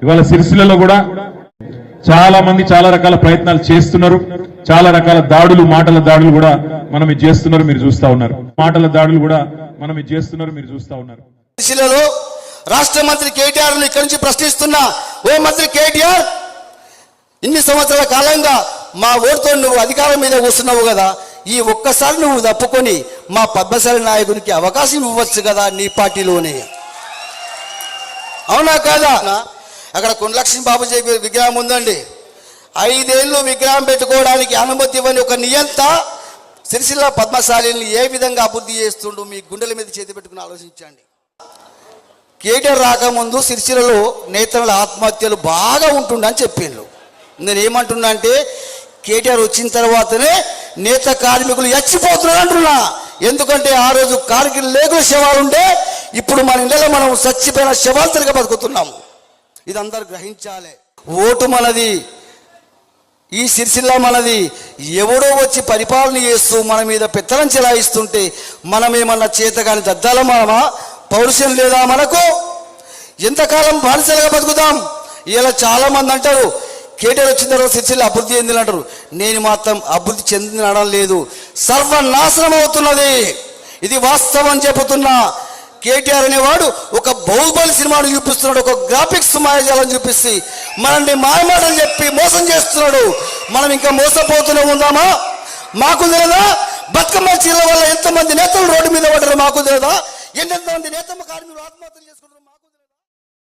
ఇవాళ సిరిసిల్లలో కూడా చాలా మంది చాలా రకాల ప్రయత్నాలు చేస్తున్నారు. చాలా రకాల దాడులు, మాటల దాడులు కూడా మనం ఇది చేస్తున్నారు, మీరు చూస్తా ఉన్నారు. మాటల దాడులు కూడా మనం ఇది చేస్తున్నారు, మీరు చూస్తా ఉన్నారు. సిరిసిల్లలో రాష్ట్ర మంత్రి కేటీఆర్ ఇక్కడి నుంచి ప్రశ్నిస్తున్నా, ఓ మంత్రి కేటీఆర్, ఇన్ని సంవత్సరాల కాలంగా మా ఓటుతో నువ్వు అధికారం మీద కూర్చున్నావు కదా, ఈ ఒక్కసారి నువ్వు తప్పుకొని మా పద్మశాలి నాయకునికి అవకాశం ఇవ్వచ్చు కదా నీ పార్టీలోనే, అవునా కాదా? అక్కడ కొండలక్ష్మి బాబు విగ్రహం ఉందండి, 5 ఏళ్ళు విగ్రహం పెట్టుకోవడానికి అనుమతి ఇవ్వని ఒక నియంత సిరిసిల్ల పద్మశాలిని ఏ విధంగా అభివృద్ధి చేస్తుండో మీ గుండెల మీద చేతి పెట్టుకుని ఆలోచించండి. కేటీఆర్ రాకముందు సిరిసిల్లలో నేతల ఆత్మహత్యలు బాగా ఉంటుండని చెప్పిండ్రు. నేను ఏమంటున్నా అంటే కేటీఆర్ వచ్చిన తర్వాతనే నేత కార్మికులు చచ్చిపోతున్నారు అంటున్నా. ఎందుకంటే ఆ రోజు కార్గిల్ లేకుల శవాలు ఉంటే ఇప్పుడు మన ఇళ్ళలో మనం చచ్చిపోయిన శవాలు తిరిగి బతుకుతున్నాము. ఇది అందరు గ్రహించాలి. ఓటు మనది, ఈ సిరిసిల్ల మనది. ఎవడో వచ్చి పరిపాలన చేస్తూ మన మీద పెత్తనం చెలాయిస్తుంటే మనమేమన్నా చేతగాని దద్దాల మనమా? పౌరుషం లేదా మనకు? ఎంతకాలం బానిసలుగా బతుకుతాం? ఇలా చాలా మంది అంటారు కేటీఆర్ వచ్చిన తర్వాత సిరిసిల్ల అభివృద్ధి చెందిన అంటారు. నేను మాత్రం అభివృద్ధి చెందినడం లేదు, సర్వనాశనం అవుతున్నది. ఇది వాస్తవం చెబుతున్నా. కేటీఆర్ అనేవాడు ఒక బాహుబలి సినిమాను చూపిస్తున్నాడు, ఒక గ్రాఫిక్స్ మాయాజాలను చూపిస్తే మనల్ని మాయమాటలు చెప్పి మోసం చేస్తున్నాడు. మనం ఇంకా మోసపోతూనే ఉందామా? మాకు తెలియదా బతుకమ్మ చీరల వల్ల ఎంతమంది నేతలు రోడ్డు మీద పడ్డారు? మాకు తెలియదా ఎంతమంది నేతమ్మ కార్మికులు ఆత్మహత్యలు చేసుకుంటారు?